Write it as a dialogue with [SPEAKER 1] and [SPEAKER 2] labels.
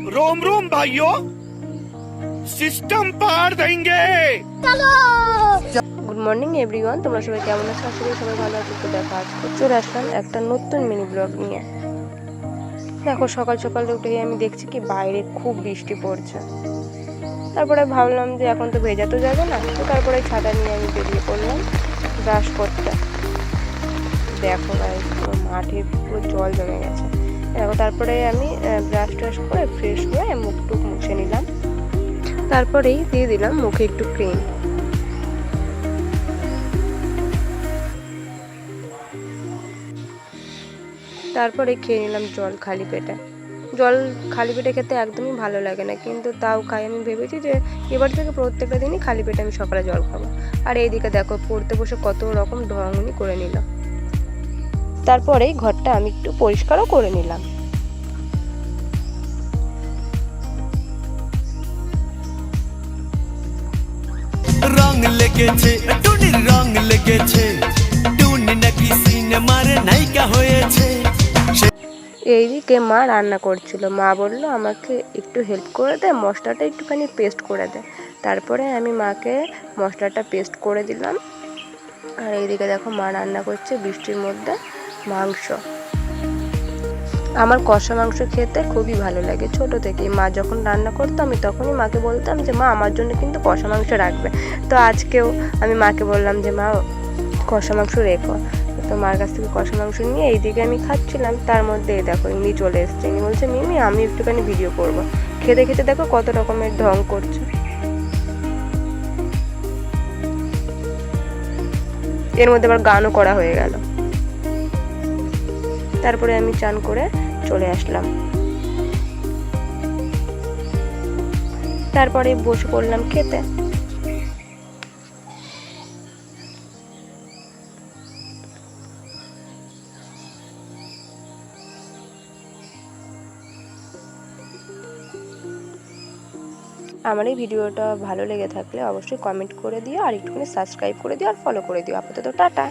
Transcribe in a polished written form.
[SPEAKER 1] रोम रोम भाइयों, सिस्टम पार देंगे।
[SPEAKER 2] Good morning everyone, তোমরা সবাই কেমন আছো? আশা করি সবাই ভালো আছো। তো দেখো আজকে চলে আসলাম একটা নতুন মিনি ব্লগ নিয়ে। দেখো সকাল সকাল উঠেই আমি দেখছি কি বাইরে খুব বৃষ্টি পড়ছে। তারপরে ভাবলাম যে এখন তো ভেজা তো যাবে না, তো তারপরে ছাতা নিয়ে আমি বেরিয়ে পড়লাম ব্রাশ করতে। দেখো ভাই পুরো মাঠে পুরো জল জমে গেছে। দেখো তারপরে আমি ব্রাশ ট্রাশ করে ফ্রেশ হয়ে মুখ টুক মুছে নিলাম। তারপরেই দিয়ে দিলাম মুখে একটু ক্রিম। তারপরে খেয়ে নিলাম জল খালি পেটে। জল খালি পেটে খেতে একদমই ভালো লাগে না, কিন্তু তাও খাই। আমি ভেবেছি যে এবার থেকে প্রত্যেকটা দিনই খালি পেটে আমি সকালে জল খাবো। আর এইদিকে দেখো পড়তে বসে কত রকম ঢঙনি করে নিল। তারপরে ঘরটা আমি একটু পরিষ্কারও করে নিলাম।
[SPEAKER 3] রং লেগেছে টুনির রং লেগেছে, টুনি নাকি সিনেমার নায়িকা হয়েছে।
[SPEAKER 2] এইদিকে মা রান্না করছিল। মা বলল আমাকে একটু হেল্প করে দে, মশলাটা একটুখানি পেস্ট করে দে। তারপরে আমি মাকে মশলাটা পেস্ট করে দিলাম। আর এইদিকে দেখো মা রান্না করছে বৃষ্টির মধ্যে মাংস। আমার কষা মাংস খেতে খুবই ভালো লাগে ছোট থেকেই। মা যখন রান্না করতো আমি তখনই মাকে বলতাম যে মা আমার জন্য কিন্তু কষা মাংস রাখবে। তো আজকেও আমি মাকে বললাম যে মা কষা মাংস রেখো। তো মার কাছ থেকে কষা মাংস নিয়ে এইদিকে আমি খাচ্ছিলাম। তার মধ্যে এই দেখো ইনি চলে এসছে। ইনি বলছে মিমি আমি একটুখানি ভিডিও করব। খেতে খেতে দেখো কত রকমের ঢং করছে। এর মধ্যে আবার গানও করা হয়ে গেল। তারপরে আমি চান করে চলে আসলাম। তারপরে বসে পড়লাম খেতে। আমার এই ভিডিওটা ভালো লেগে থাকলে অবশ্যই কমেন্ট করে দিও, আর একটুখানি সাবস্ক্রাইব করে দিও, আর ফলো করে দিও। আপাতত টাটা।